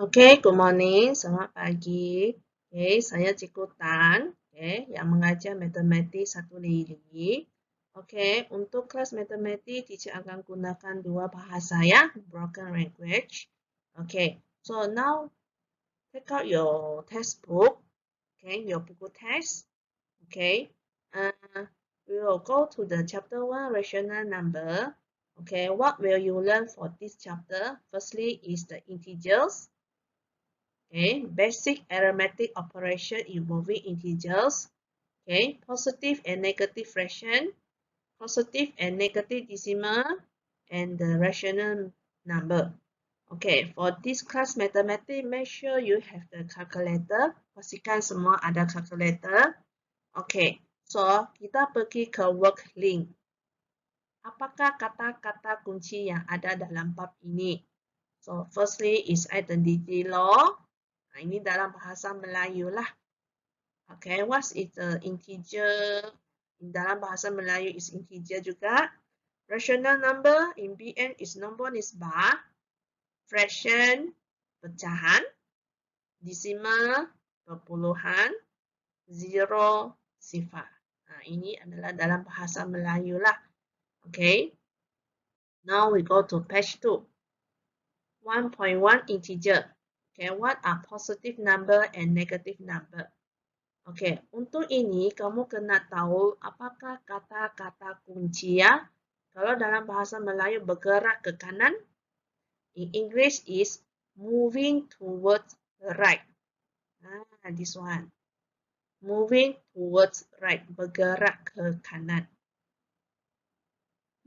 Okay, good morning. Selamat pagi. Okay, saya Cikgu Tan, okay, yang mengajar matematik 1 Lili. Okay, untuk kelas matematik, teacher akan gunakan dua bahasa ya, broken language. Okay, so now take out your textbook, okay, your buku test. Okay, we will go to the chapter 1, rational number. Okay, what will you learn for this chapter? Firstly is the integers. Okay, basic arithmetic operation involving integers. Okay, positive and negative fraction, positive and negative decimal, and the rational number. Okay, for this class mathematics, make sure you have the calculator. Pastikan semua ada calculator. Okay, so kita pergi ke work link. Apakah kata-kata kunci yang ada dalam bab ini? So, firstly is identity law. Nah, ini dalam bahasa Melayu lah. Okay, what is the integer? Dalam bahasa Melayu is integer juga. Rational number in BN is number nisbah. Fraction, pecahan. Decimal, perpuluhan. Zero, sifar. Nah, ini adalah dalam bahasa Melayu lah. Okay. Now we go to page 2. 1.1 integer. Okay, what are positive number and negative number? Okay, untuk ini kamu kena tahu apakah kata-kata kunci ya. Kalau dalam bahasa Melayu bergerak ke kanan, in English is moving towards the right. Nah, this one. Moving towards right, bergerak ke kanan.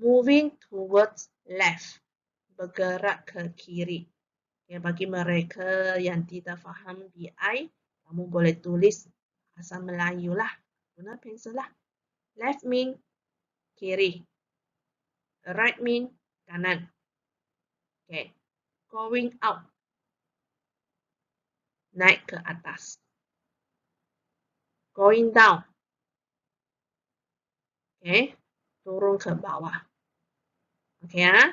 Moving towards left, bergerak ke kiri. Okay, bagi mereka yang tidak faham BI, kamu boleh tulis bahasa Melayu lah. Guna pensel lah. Left mean kiri. Right mean kanan. Okay. Going out. Naik ke atas. Going down. Okay. Turun ke bawah. Okay ya.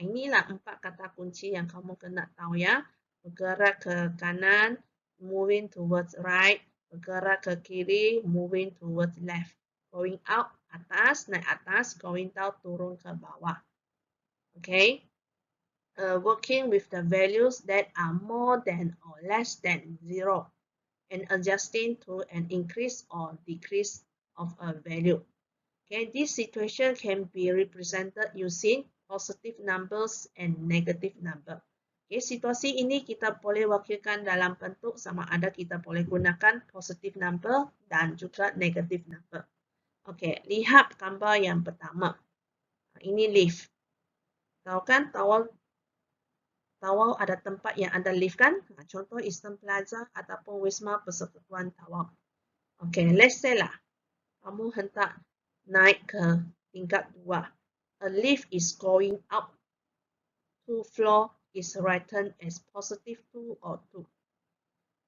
Inilah 4 kata kunci yang kamu kena tahu ya. Bergerak ke kanan. Moving towards right. Bergerak ke kiri. Moving towards left. Going out, atas, naik atas. Going down, turun ke bawah. Okay. Working with the values that are more than or less than 0. And adjusting to an increase or decrease of a value. Okay. This situation can be represented using positive numbers and negative number. Okay. Situasi ini kita boleh wakilkan dalam bentuk sama ada kita boleh gunakan positive number dan juga negative number. Oke, lihat gambar yang pertama. Ini lift. Tahu kan tawau ada tempat yang ada lift kan? Contoh Eastern Plaza ataupun Wisma Persekutuan Tawau. Oke, let's say lah. Kamu hendak naik ke tingkat 2. A lift is going up. 2 floor is written as positive 2 or 2.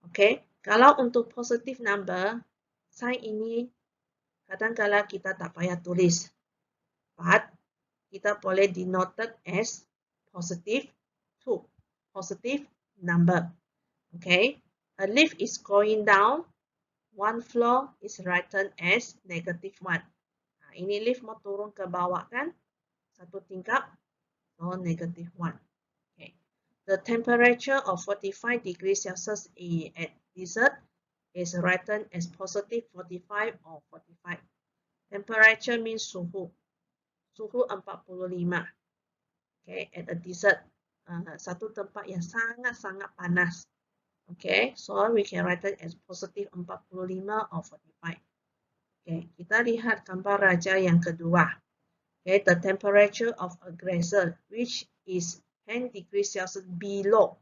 Oke, kalau untuk positive number, sign ini kadang-kala kita tak payah tulis. But kita boleh denoted as positive 2. Positive number. Okay. A lift is going down. 1 floor is written as negative 1. Nah, ini lift mau turun ke bawah kan? Satu tingkat. So, negative 1. Okay. The temperature of 45 degrees Celsius at dessert is written as positive 45 or 45. Temperature means suhu. Suhu 45. Okay, at a dessert. Satu tempat yang sangat-sangat panas. Okay, so we can write it as positive 45 or 45. Okay, kita lihat gambar raja yang kedua. Okay, the temperature of a glacier, which is 10 degrees Celsius below.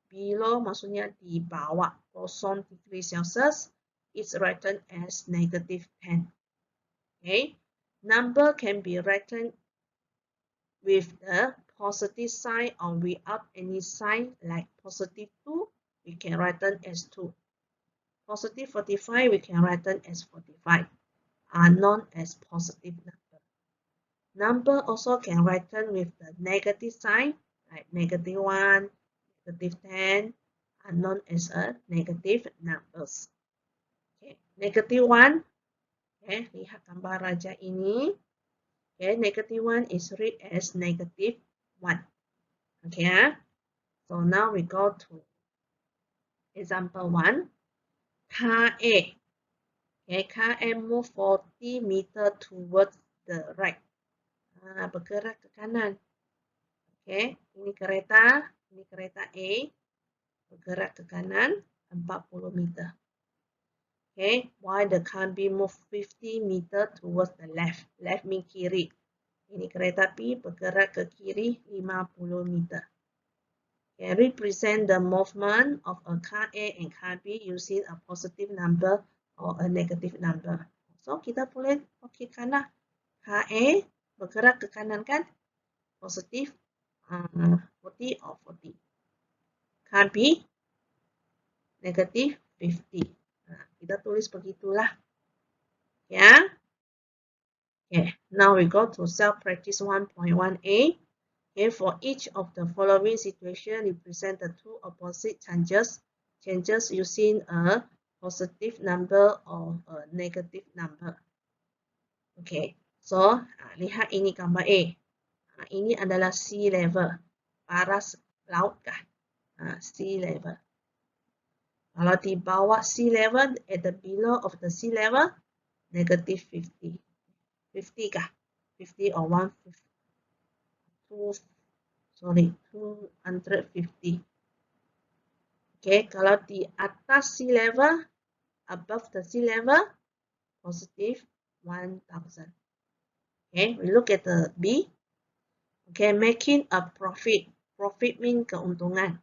Below maksudnya di bawah 0 degrees Celsius. It's written as negative 10. Okay, number can be written with the positive sign or without any sign, like positive 2, we can write it as 2. Positive 45, we can write it as 45, are known as positive number. Number also can write it with the negative sign, like negative 1, negative 10, are known as a negative numbers. Okay, negative 1. Okay, lihat gambar raja ini. Okay, negative 1 is read as negative 1. Okay, so now we go to example 1. Car A. Okay, car A move 40 meter towards the right. Bergerak ke kanan. Okay, ini kereta A. Bergerak ke kanan 40 meter. Okay, while the car B move 50 meter towards the left. Left mean kiri. Ini kereta B bergerak ke kiri 50 meter. Okay, represent the movement of a car A and car B using a positive number or a negative number. So, kita boleh pakaikan lah. Car A bergerak ke kanan kan? Positif 40 or 40. Car B negatif 50. Kita tulis begitulah. Ya. Okay, now we go to self-practice 1.1a. Okay, for each of the following situation, represent the two opposite changes using a positive number or a negative number. Okay, so lihat ini gambar A. Ini adalah sea level, paras laut kah? Sea level. Kalau di bawah sea level, at the below of the sea level, negative 50. 50 kah? 50 or 250. Okay, kalau di atas sea level, above the sea level, positive 1000. Okay, we look at the B. Okay, making a profit. Profit means keuntungan.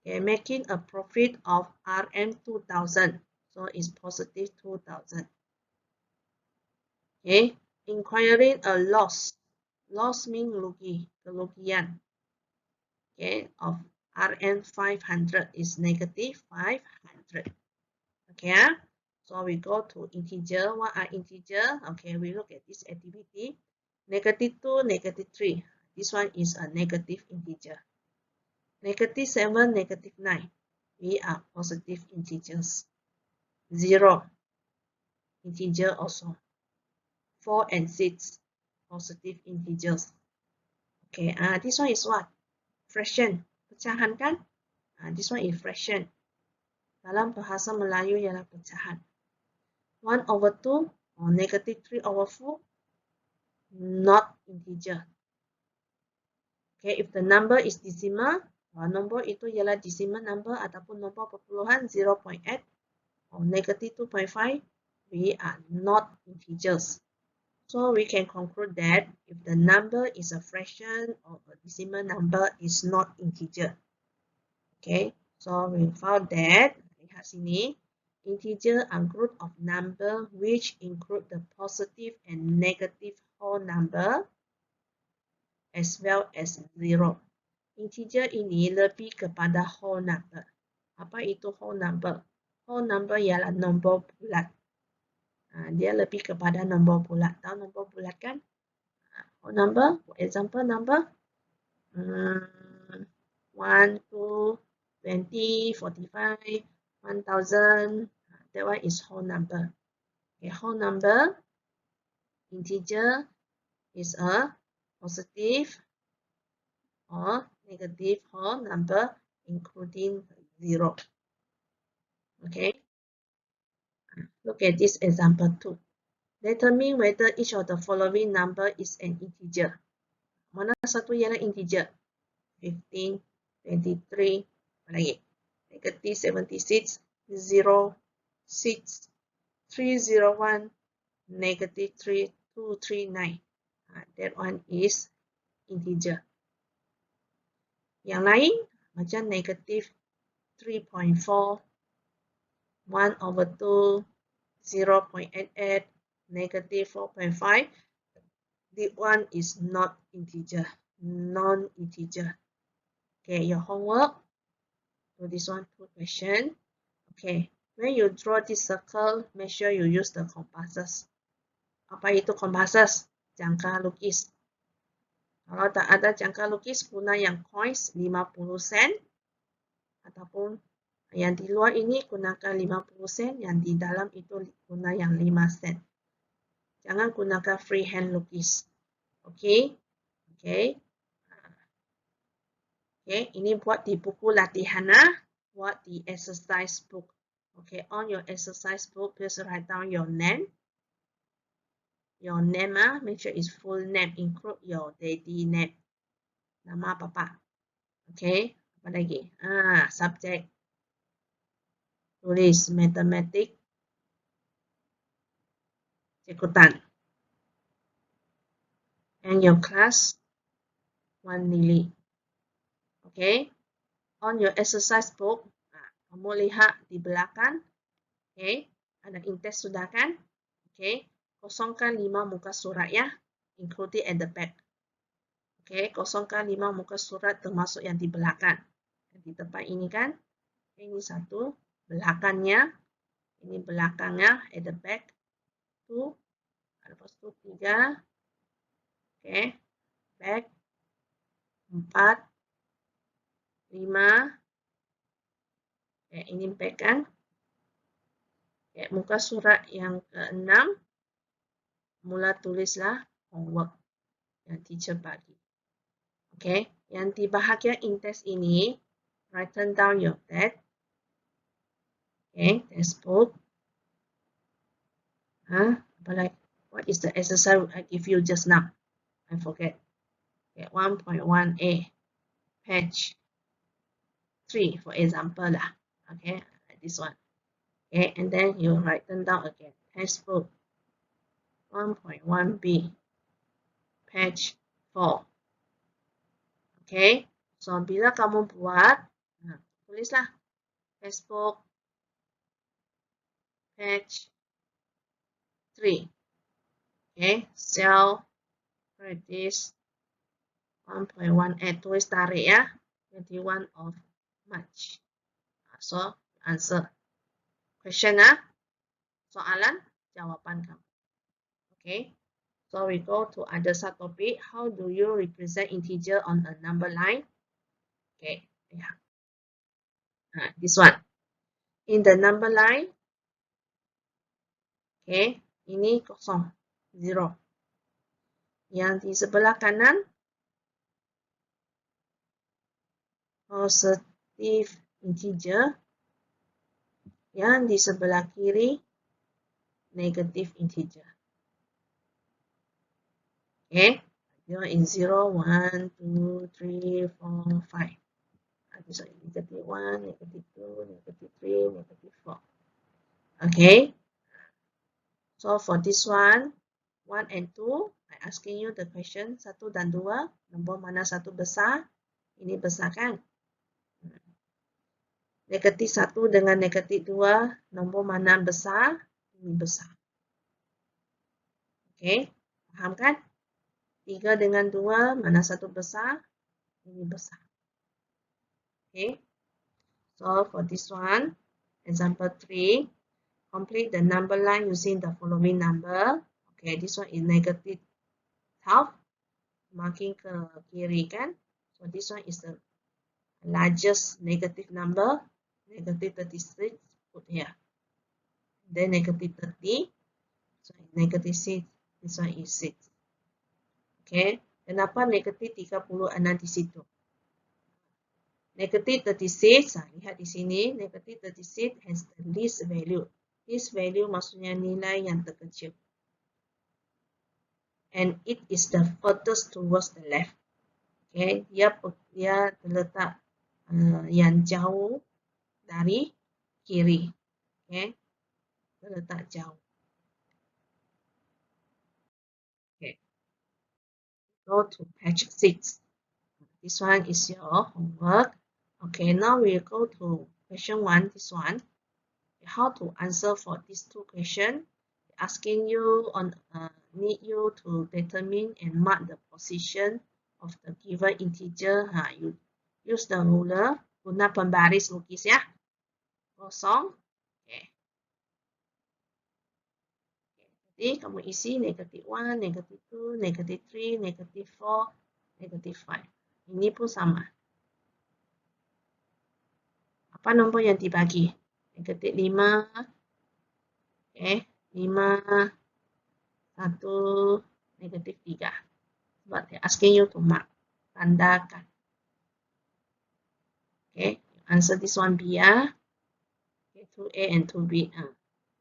Okay, making a profit of Rm 2000. So it's positive 2000. Okay, inquiring a loss. Loss means rugi, kerugian. Okay, of Rm 500 is negative 500. Okay, so we go to integer. What are integer? Okay, we look at this activity. Negative 2, negative 3. This one is a negative integer. Negative 7, negative 9. We are positive integers. 0, integer also. 4 and 6, positive integers. Okay, this one is what? Fraction. Pecahan kan? This one is fraction. Dalam bahasa Melayu ialah pecahan. 1 over 2 or negative 3 over 4, not integer. Okay, if the number is decimal, nombor itu ialah decimal number ataupun nombor perpuluhan 0.8 or negative 2.5, we are not integers. So we can conclude that if the number is a fraction or a decimal number is not integer. Okay, so we found that, lihat sini, integer are group of number which include the positive and negative whole number as well as 0. Integer ini lebih kepada whole number. Apa itu whole number? Whole number ialah nombor bulat. Dia lebih kepada nombor bulat. Tahu nombor bulat kan? Whole number, for example number 1, 2, 20, 45, 1000. That one is whole number. Okay, whole number, integer is a positive or negative whole number including 0. Okay. Look at this example 2. Determine whether each of the following number is an integer. Mana satu ialah integer? 15, 23, apa lagi? Negative 76, 0, 6, 301, negative 3, 239. That one is integer. Yang lain, macam negative 3.4, 1 over 2, 0.88, negative 4.5. This one is not integer, non-integer. Okay, your homework. So this one, 2 question. Okay, when you draw this circle, make sure you use the compasses. Apa itu compasses? Jangka lukis. Kalau tak ada jangka lukis, guna yang coins 50 sen. Ataupun yang di luar ini gunakan 50 sen, yang di dalam itu guna yang 5 sen. Jangan gunakan freehand lukis. Okey? Okey. Okey, ini buat di buku latihan buat di exercise book. Okay, on your exercise book, please write down your name. Your name, make sure it's full name, include your daddy name. Nama papa. Okay, apa lagi? Subject. Tulis matematik. Ikutan. And your class, 1 Lily. Okay, on your exercise book, kamu lihat di belakang. Okay, ada index sudah kan? Okay, kosongkan 5 muka surat ya, including at the back. Okay, kosongkan 5 muka surat termasuk yang di belakang. Di tempat ini kan, ini satu, belakangnya, ini belakangnya, at the back, 2, lepas itu 3, okay, back, 4, 5, okay, ini back kan, okay, muka surat yang ke-6, mula tulislah homework yang teacher bagi. Okay, yang di bahagian index ini, write down your date. Okay, textbook. What is the exercise I give you just now? I forget. Okay, 1.1a, page 3, for example lah. Okay, like this one. Okay, and then you write them down again. Textbook 1.1b, page 4. Okay, so bila kamu buat, tulislah textbook page 3. Okay, cell practice 1.1a, tulis tarik ya, 21 of March. So, answer. Question soalan, jawaban kamu. Okay, so we go to other subtopic. How do you represent integer on a number line? Okay, yeah. This one. In the number line, okay, ini kosong, 0. Yang di sebelah kanan, positive integer. Yang di sebelah kiri, negative integer. Okay, in 0, 1, 2, 3, 4, 5. So negative 1, negative 2, negative 3, negative 4. Okay. So for this one, 1 and 2, I asking you the question 1 dan 2, nombor mana satu besar? Ini besar kan? Negatif 1 dengan negatif 2, nombor mana besar? Ini besar. Okay, paham kan? 3 dengan 2, mana satu besar? Ini besar. Okay, so for this one, example 3, complete the number line using the following number. Okay, this one is negative 12, marking ke kiri kan? So this one is the largest negative number, negative 36, put here. Then negative 30, so negative 6, this one is 6. Okay, kenapa negatif 36 di situ? Negatif 36, lihat di sini, negatif 36 has the least value. Least value maksudnya nilai yang terkecil. And it is the furthest towards the left. Okay, dia terletak yang jauh dari kiri. Okay, terletak jauh. Okay, go to page 6. This one is your homework. Okay, now we go to question 1, this one. How to answer for these two questions. Asking you need you to determine and mark the position of the given integer. You use the ruler, guna pembaris lukis ya. Kosong. Okay. Jadi kamu isi negative 1, negative 2, negative 3, negative 4, negative 5. Ini pun sama. Apa nombor yang dibagi? Negatif 5. Okay. 5. 1. Negatif 3. Sebab dia asking you to mark. Tandakan. Okay. Answer this one B. Okay. 2A and 2B.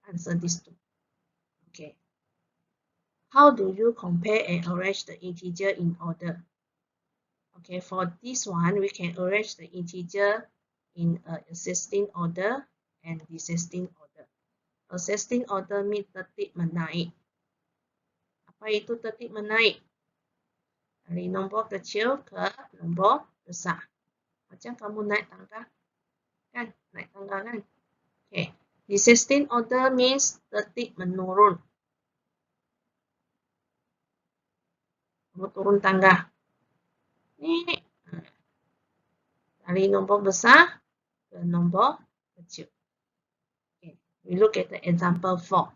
Answer this two. Okay. How do you compare and arrange the integer in order? Okay, for this one, we can arrange the integer in ascending order and descending order. Ascending order means tertib menaik. Apa itu tertib menaik? Dari nombor kecil ke nombor besar. Macam kamu naik tangga. Kan? Naik tangga kan? Okay. Descending order means tertib menurun. Kamu turun tangga. Ni. Dari nombor besar ke nombor kecil. Okay. We look at the example 4.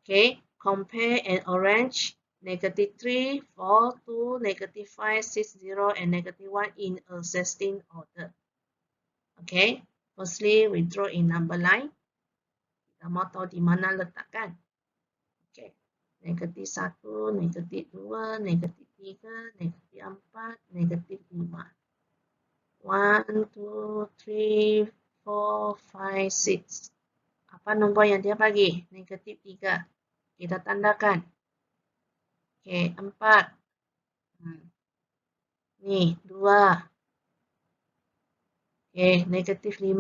Okay. Compare and arrange negative 3, 4, 2, negative 5, 6, 0, and negative 1 in ascending order. Okay. Firstly, we draw in number line. Kita mau tahu di mana letakkan. Okay. Negatif 1, negatif 2, negatif 3, negatif 4, negatif 5. 1, 2, 3, 4, 5, 6. Apa nombor yang dia bagi? Negatif 3. Kita tandakan. Oke, 4. Nih, 2. Oke, negatif 5.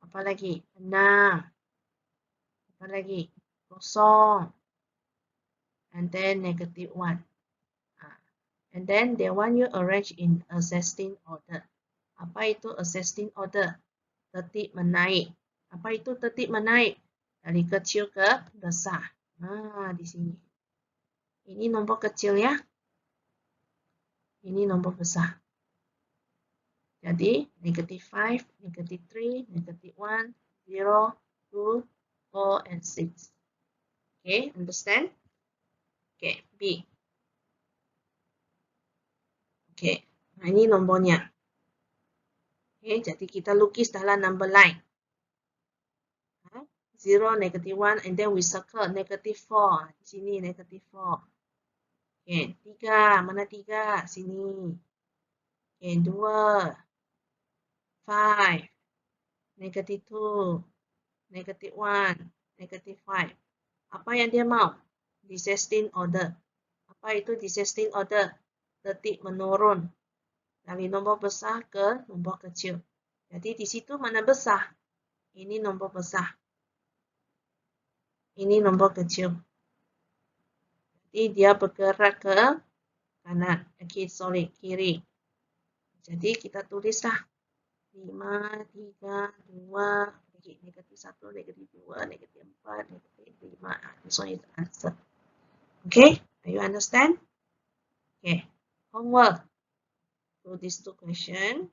Apa lagi? 6. Apa lagi? 0. And then negative 1. And then they want you arrange in ascending order. Apa itu ascending order? Tertib menaik. Apa itu tertib menaik? Dari kecil ke besar. Nah, di sini. Ini nombor kecil ya. Ini nombor besar. Jadi, negative 5, negative 3, negative 1, 0, 2, 4, and 6. Okay, understand? Okay, B. Okay, nah ini nombornya. Okay, jadi kita lukis dalam number line. 0, negative 1, and then we circle negative 4. Di sini negative 4. Okay, 3. Mana 3? Sini. Okay, 2. 5. Negative 2. Negative 1. Negative 5. Apa yang dia mau? Descending order. Apa itu descending order? Tertib menurun. Dari nombor besar ke nombor kecil. Jadi di situ mana besar? Ini nombor besar. Ini nombor kecil. Jadi dia bergerak ke kanan. Okay, sorry, kiri. Jadi kita tulislah 5, 3, 2, negatif 1, negatif 2, negatif 4, negatif 5. This one is the answer. Okay, do you understand? Okay, homework. So these two questions.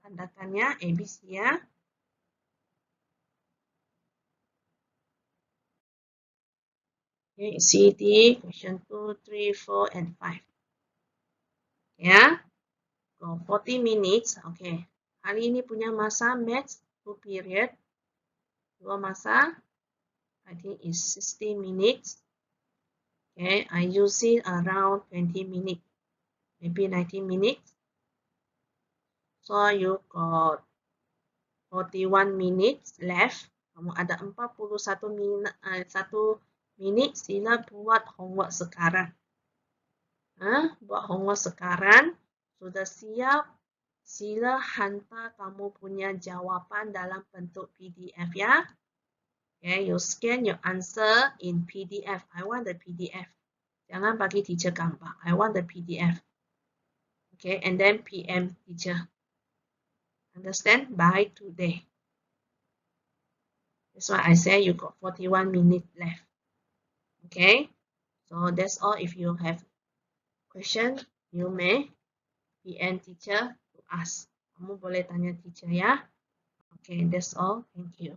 Tandakannya ABC ya. Okay, CD, question 2, 3, 4, and 5. Ya, go 40 minutes. Okay, hari ini punya masa maths 2 period. 2 masa, I think is 60 minutes. Okay, I using around 20 minutes, maybe 19 minutes. So you got 41 minutes left. Kamu ada 41 minit, sila buat homework sekarang. Buat homework sekarang. Sudah siap? Sila hantar kamu punya jawapan dalam bentuk PDF ya. Okay, you scan your answer in PDF. I want the PDF. Jangan bagi teacher gambar. I want the PDF. Okay, and then PM teacher. Understand? By today. That's why I say you got 41 minutes left. Okay, so that's all. If you have question, you may PM teacher to ask. Kamu boleh tanya teacher ya. Okay, that's all. Thank you.